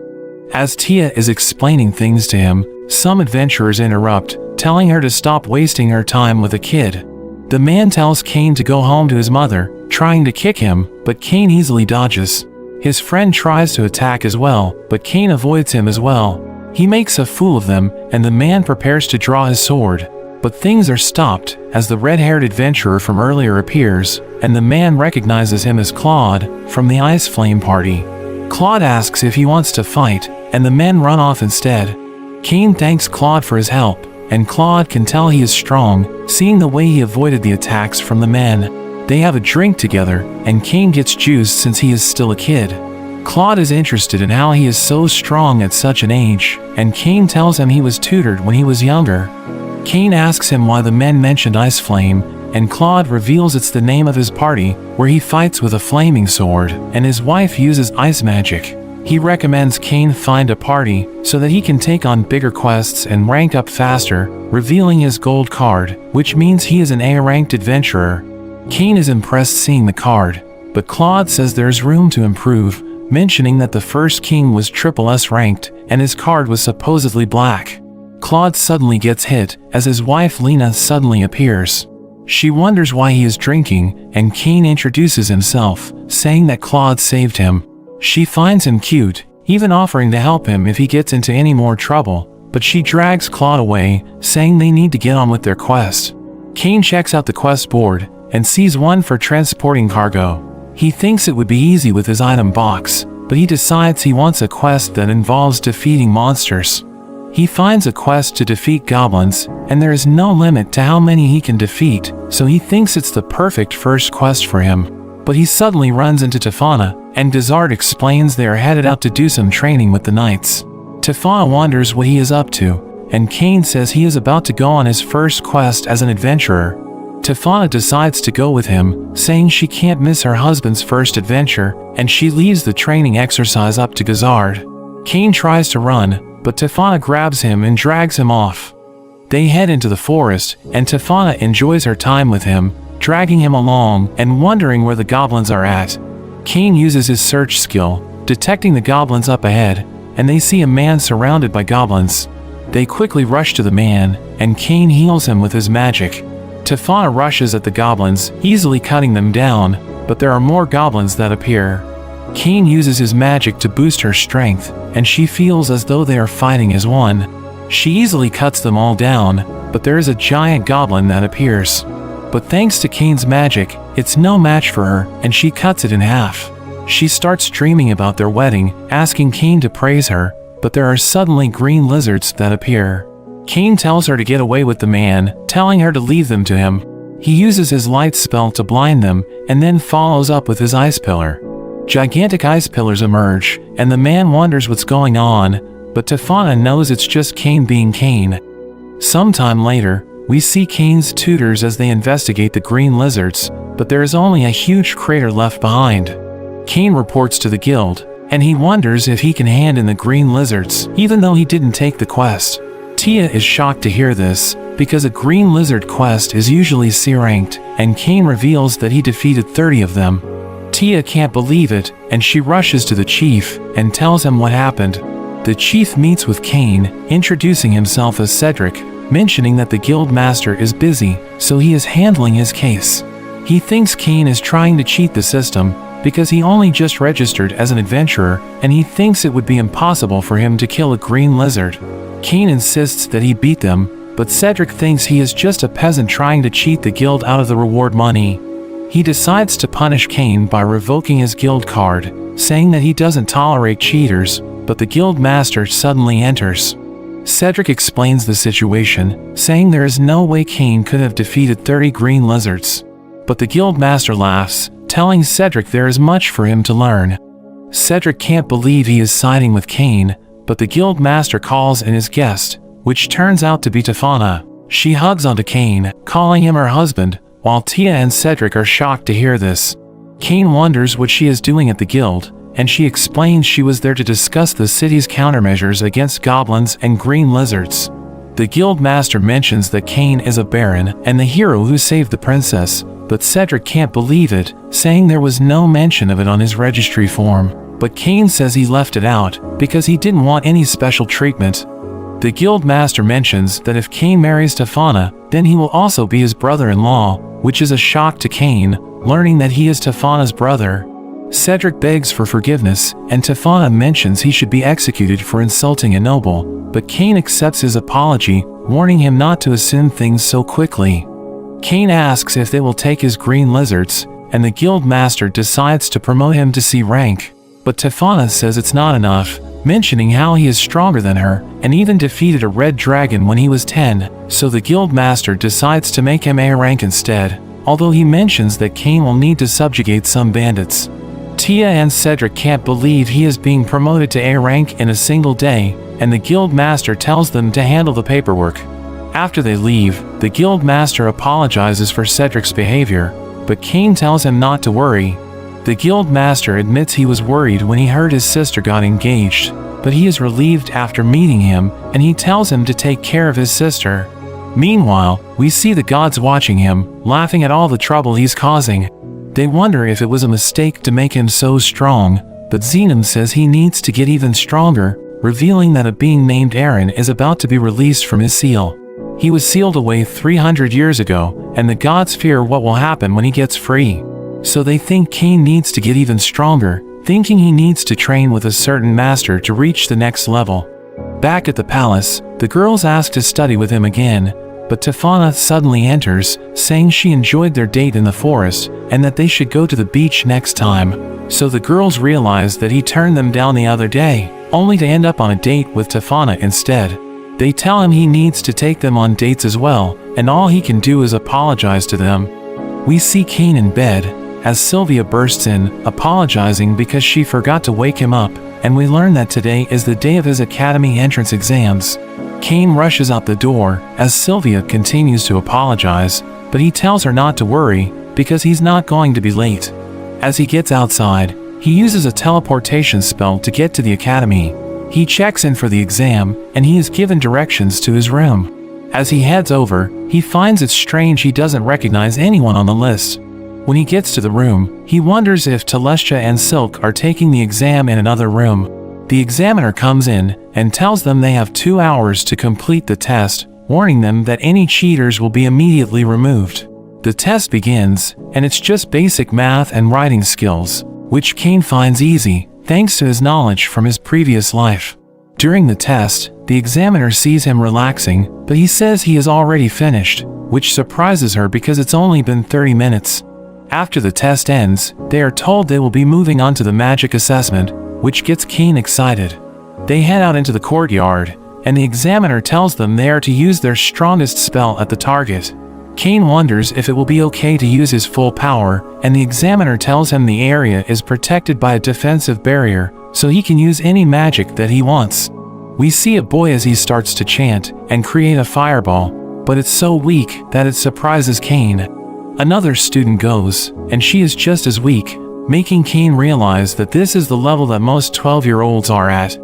As Tia is explaining things to him, some adventurers interrupt, telling her to stop wasting her time with a kid. The man tells Cain to go home to his mother, trying to kick him, but Cain easily dodges. His friend tries to attack as well, but Cain avoids him as well. He makes a fool of them, and the man prepares to draw his sword. But things are stopped, as the red-haired adventurer from earlier appears, and the man recognizes him as Claude, from the Ice Flame party. Claude asks if he wants to fight, and the men run off instead. Cain thanks Claude for his help, and Claude can tell he is strong, seeing the way he avoided the attacks from the men. They have a drink together, and Cain gets juiced since he is still a kid. Claude is interested in how he is so strong at such an age, and Cain tells him he was tutored when he was younger. Cain asks him why the men mentioned Ice Flame, and Claude reveals it's the name of his party, where he fights with a flaming sword, and his wife uses ice magic. He recommends Cain find a party, so that he can take on bigger quests and rank up faster, revealing his gold card, which means he is an A-ranked adventurer. Cain is impressed seeing the card, but Claude says there's room to improve, mentioning that the first king was triple S ranked, and his card was supposedly black. Claude suddenly gets hit, as his wife Lena suddenly appears. She wonders why he is drinking, and Cain introduces himself, saying that Claude saved him. She finds him cute, even offering to help him if he gets into any more trouble, but she drags Claude away, saying they need to get on with their quest. Cain checks out the quest board, and sees one for transporting cargo. He thinks it would be easy with his item box, but he decides he wants a quest that involves defeating monsters. He finds a quest to defeat goblins, and there is no limit to how many he can defeat, so he thinks it's the perfect first quest for him. But he suddenly runs into Tefana, and Gazard explains they are headed out to do some training with the knights. Tefana wonders what he is up to, and Cain says he is about to go on his first quest as an adventurer. Tefana decides to go with him, saying she can't miss her husband's first adventure, and she leaves the training exercise up to Gazard. Cain tries to run, but Tefana grabs him and drags him off. They head into the forest, and Tefana enjoys her time with him, dragging him along and wondering where the goblins are at. Cain uses his search skill, detecting the goblins up ahead, and they see a man surrounded by goblins. They quickly rush to the man, and Cain heals him with his magic. Tefana rushes at the goblins, easily cutting them down, but there are more goblins that appear. Cain uses his magic to boost her strength, and she feels as though they are fighting as one. She easily cuts them all down, but there is a giant goblin that appears. But thanks to Cain's magic, it's no match for her, and she cuts it in half. She starts dreaming about their wedding, asking Cain to praise her, but there are suddenly green lizards that appear. Cain tells her to get away with the man, telling her to leave them to him. He uses his light spell to blind them, and then follows up with his ice pillar. Gigantic ice pillars emerge, and the man wonders what's going on, but Tefana knows it's just Cain being Cain. Sometime later, we see Cain's tutors as they investigate the green lizards, but there is only a huge crater left behind. Cain reports to the guild, and he wonders if he can hand in the green lizards, even though he didn't take the quest. Tia is shocked to hear this, because a green lizard quest is usually C-ranked, and Cain reveals that he defeated 30 of them. Tia can't believe it, and she rushes to the chief, and tells him what happened. The chief meets with Cain, introducing himself as Cedric, mentioning that the guild master is busy, so he is handling his case. He thinks Cain is trying to cheat the system, because he only just registered as an adventurer, and he thinks it would be impossible for him to kill a green lizard. Cain insists that he beat them, but Cedric thinks he is just a peasant trying to cheat the guild out of the reward money. He decides to punish Cain by revoking his guild card, saying that he doesn't tolerate cheaters, but the guild master suddenly enters. Cedric explains the situation, saying there is no way Cain could have defeated 30 green lizards. But the guild master laughs, telling Cedric there is much for him to learn. Cedric can't believe he is siding with Cain, but the guild master calls in his guest, which turns out to be Tefana. She hugs onto Cain, calling him her husband, while Tia and Cedric are shocked to hear this. Cain wonders what she is doing at the guild, and she explains she was there to discuss the city's countermeasures against goblins and green lizards. The guild master mentions that Cain is a baron and the hero who saved the princess, but Cedric can't believe it, saying there was no mention of it on his registry form. But Cain says he left it out, because he didn't want any special treatment. The guild master mentions that if Cain marries Tefana, then he will also be his brother-in-law, which is a shock to Cain, learning that he is Tefana's brother. Cedric begs for forgiveness, and Tefana mentions he should be executed for insulting a noble, but Cain accepts his apology, warning him not to assume things so quickly. Cain asks if they will take his green lizards, and the guild master decides to promote him to C rank. But Tefana says it's not enough, mentioning how he is stronger than her, and even defeated a red dragon when he was 10, so the guild master decides to make him A rank instead, although he mentions that Cain will need to subjugate some bandits. Tia and Cedric can't believe he is being promoted to A rank in a single day, and the guild master tells them to handle the paperwork. After they leave, the guild master apologizes for Cedric's behavior, but Cain tells him not to worry. The guild master admits he was worried when he heard his sister got engaged, but he is relieved after meeting him, and he tells him to take care of his sister. Meanwhile, we see the gods watching him, laughing at all the trouble he's causing. They wonder if it was a mistake to make him so strong, but Xenom says he needs to get even stronger, revealing that a being named Aaron is about to be released from his seal. He was sealed away 300 years ago, and the gods fear what will happen when he gets free. So they think Cain needs to get even stronger, thinking he needs to train with a certain master to reach the next level. Back at the palace, the girls ask to study with him again, but Tefana suddenly enters, saying she enjoyed their date in the forest, and that they should go to the beach next time. So the girls realize that he turned them down the other day, only to end up on a date with Tefana instead. They tell him he needs to take them on dates as well, and all he can do is apologize to them. We see Cain in bed, as Sylvia bursts in, apologizing because she forgot to wake him up, and we learn that today is the day of his academy entrance exams. Cain rushes out the door, as Sylvia continues to apologize, but he tells her not to worry, because he's not going to be late. As he gets outside, he uses a teleportation spell to get to the academy. He checks in for the exam, and he is given directions to his room. As he heads over, he finds it strange he doesn't recognize anyone on the list. When he gets to the room, he wonders if Telestia and Silk are taking the exam in another room. The examiner comes in and tells them they have 2 hours to complete the test, warning them that any cheaters will be immediately removed. The test begins, and it's just basic math and writing skills, which Cain finds easy, thanks to his knowledge from his previous life. During the test, the examiner sees him relaxing, but he says he is already finished, which surprises her because it's only been 30 minutes. After the test ends, they are told they will be moving on to the magic assessment, which gets Cain excited. They head out into the courtyard, and the examiner tells them they are to use their strongest spell at the target. Cain wonders if it will be okay to use his full power, and the examiner tells him the area is protected by a defensive barrier, so he can use any magic that he wants. We see a boy as he starts to chant and create a fireball, but it's so weak that it surprises Cain. Another student goes, and she is just as weak, making Cain realize that this is the level that most 12-year-olds are at.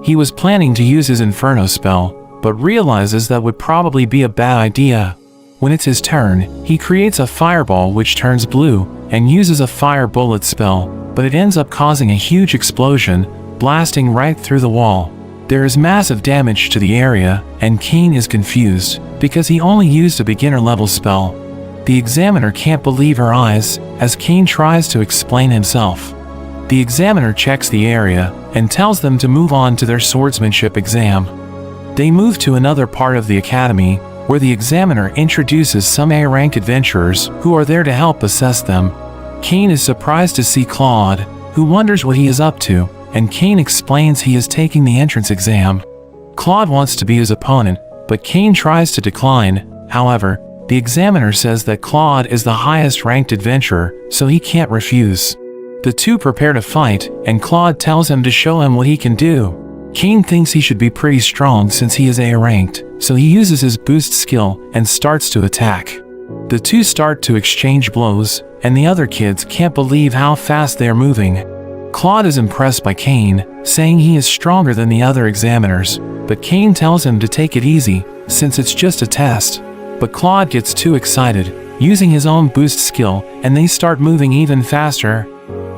He was planning to use his Inferno spell, but realizes that would probably be a bad idea. When it's his turn, he creates a fireball which turns blue, and uses a fire bullet spell, but it ends up causing a huge explosion, blasting right through the wall. There is massive damage to the area, and Cain is confused, because he only used a beginner-level spell. The examiner can't believe her eyes, as Cain tries to explain himself. The examiner checks the area, and tells them to move on to their swordsmanship exam. They move to another part of the academy, where the examiner introduces some A-rank adventurers who are there to help assess them. Cain is surprised to see Claude, who wonders what he is up to, and Cain explains he is taking the entrance exam. Claude wants to be his opponent, but Cain tries to decline. However, the examiner says that Claude is the highest-ranked adventurer, so he can't refuse. The two prepare to fight, and Claude tells him to show him what he can do. Cain thinks he should be pretty strong since he is A-ranked, so he uses his boost skill and starts to attack. The two start to exchange blows, and the other kids can't believe how fast they are moving. Claude is impressed by Cain, saying he is stronger than the other examiners, but Cain tells him to take it easy, since it's just a test. But Claude gets too excited, using his own boost skill, and they start moving even faster.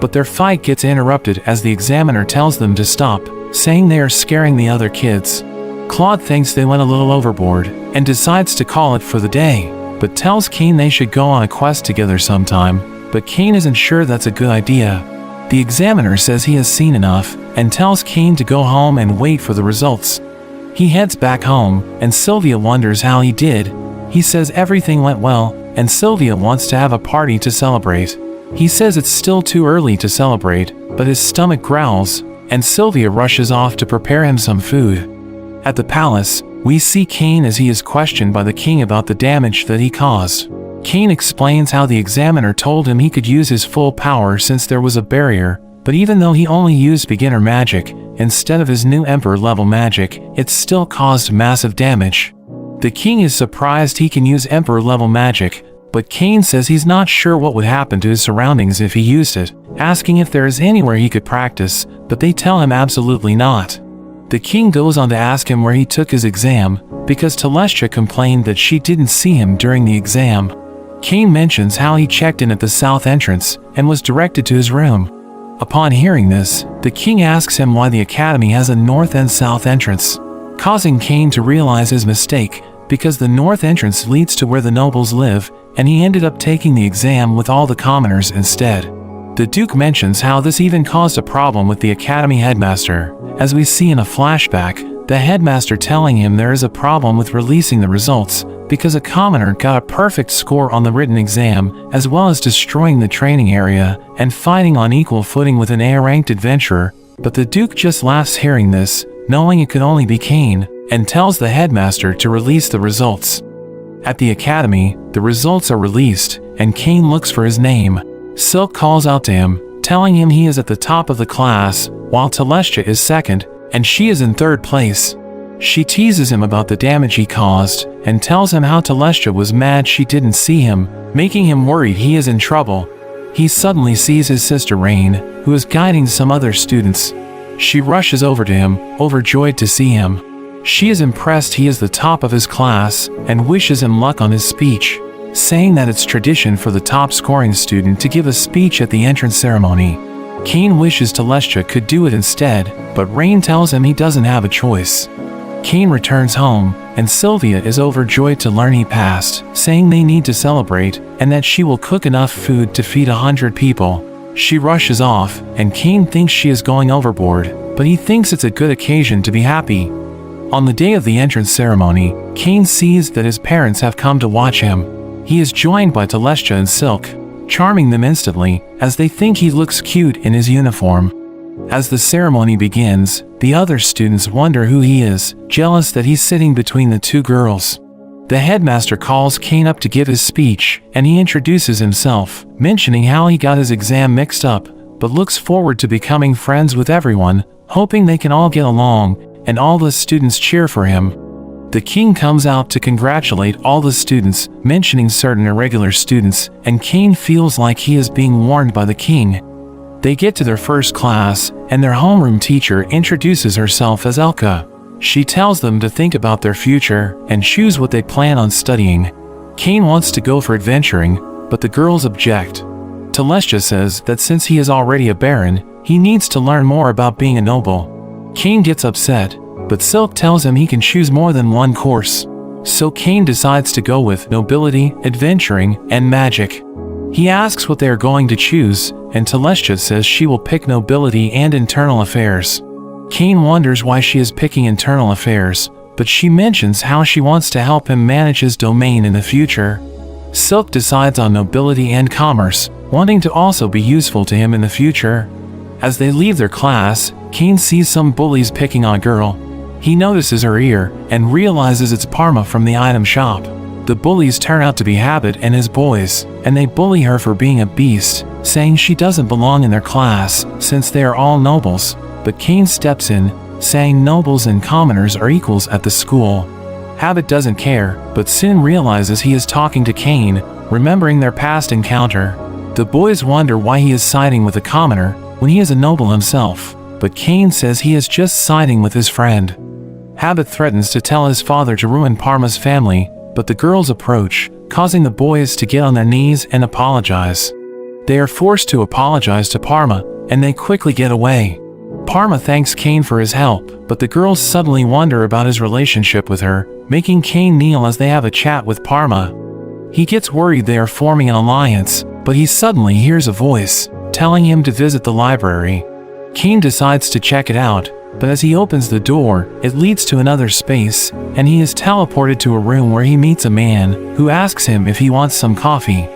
But their fight gets interrupted as the examiner tells them to stop, saying they are scaring the other kids. Claude thinks they went a little overboard, and decides to call it for the day, but tells Cain they should go on a quest together sometime, but Cain isn't sure that's a good idea. The examiner says he has seen enough, and tells Cain to go home and wait for the results. He heads back home, and Sylvia wonders how he did. He says everything went well, and Sylvia wants to have a party to celebrate. He says it's still too early to celebrate, but his stomach growls, and Sylvia rushes off to prepare him some food. At the palace, we see Cain as he is questioned by the king about the damage that he caused. Cain explains how the examiner told him he could use his full power since there was a barrier, but even though he only used beginner magic, instead of his new emperor-level magic, it still caused massive damage. The king is surprised he can use emperor-level magic, but Cain says he's not sure what would happen to his surroundings if he used it, asking if there is anywhere he could practice, but they tell him absolutely not. The king goes on to ask him where he took his exam, because Telestia complained that she didn't see him during the exam. Cain mentions how he checked in at the south entrance, and was directed to his room. Upon hearing this, the king asks him why the academy has a north and south entrance, causing Cain to realize his mistake, because the north entrance leads to where the nobles live, and he ended up taking the exam with all the commoners instead. The Duke mentions how this even caused a problem with the academy headmaster, as we see in a flashback, the headmaster telling him there is a problem with releasing the results, because a commoner got a perfect score on the written exam, as well as destroying the training area, and fighting on equal footing with an A-ranked adventurer, but the Duke just laughs hearing this, knowing it could only be Cain, and tells the headmaster to release the results. At the academy, the results are released, and Cain looks for his name. Silk calls out to him, telling him he is at the top of the class, while Telestia is second, and she is in third place. She teases him about the damage he caused, and tells him how Telestia was mad she didn't see him, making him worried he is in trouble. He suddenly sees his sister Rain, who is guiding some other students. She rushes over to him, overjoyed to see him. She is impressed he is the top of his class, and wishes him luck on his speech, saying that it's tradition for the top scoring student to give a speech at the entrance ceremony. Cain wishes Telestia could do it instead, but Rain tells him he doesn't have a choice. Cain returns home, and Sylvia is overjoyed to learn he passed, saying they need to celebrate, and that she will cook enough food to feed 100 people. She rushes off, and Cain thinks she is going overboard, but he thinks it's a good occasion to be happy. On the day of the entrance ceremony, Cain sees that his parents have come to watch him. He is joined by Telestia and Silk, charming them instantly, as they think he looks cute in his uniform. As the ceremony begins, the other students wonder who he is, jealous that he's sitting between the two girls. The headmaster calls Cain up to give his speech, and he introduces himself, mentioning how he got his exam mixed up, but looks forward to becoming friends with everyone, hoping they can all get along, and all the students cheer for him. The king comes out to congratulate all the students, mentioning certain irregular students, and Cain feels like he is being warned by the king. They get to their first class, and their homeroom teacher introduces herself as Elka. She tells them to think about their future and choose what they plan on studying. Cain wants to go for adventuring, but the girls object. Telestia says that since he is already a baron, he needs to learn more about being a noble. Cain gets upset, but Silk tells him he can choose more than one course. So Cain decides to go with nobility, adventuring, and magic. He asks what they are going to choose, and Telestia says she will pick nobility and internal affairs. Cain wonders why she is picking internal affairs, but she mentions how she wants to help him manage his domain in the future. Silk decides on nobility and commerce, wanting to also be useful to him in the future. As they leave their class, Cain sees some bullies picking on a girl. He notices her ear, and realizes it's Parma from the item shop. The bullies turn out to be Habit and his boys, and they bully her for being a beast, saying she doesn't belong in their class, since they are all nobles. But Cain steps in, saying nobles and commoners are equals at the school. Habit doesn't care, but soon realizes he is talking to Cain, remembering their past encounter. The boys wonder why he is siding with a commoner, when he is a noble himself, but Cain says he is just siding with his friend. Habit threatens to tell his father to ruin Parma's family, but the girls approach, causing the boys to get on their knees and apologize. They are forced to apologize to Parma, and they quickly get away. Parma thanks Cain for his help, but the girls suddenly wonder about his relationship with her, making Cain kneel as they have a chat with Parma. He gets worried they are forming an alliance, but he suddenly hears a voice, telling him to visit the library. Cain decides to check it out, but as he opens the door, it leads to another space, and he is teleported to a room where he meets a man, who asks him if he wants some coffee.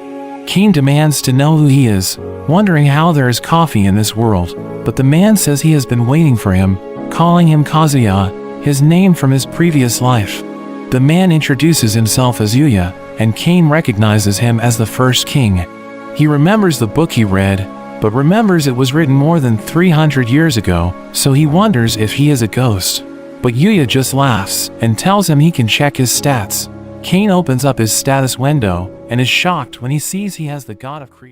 Cain demands to know who he is, wondering how there is coffee in this world, but the man says he has been waiting for him, calling him Kazuya, his name from his previous life. The man introduces himself as Yuya, and Cain recognizes him as the first king. He remembers the book he read, but remembers it was written more than 300 years ago, so he wonders if he is a ghost. But Yuya just laughs, and tells him he can check his stats. Cain opens up his status window, and is shocked when he sees he has the god of creation.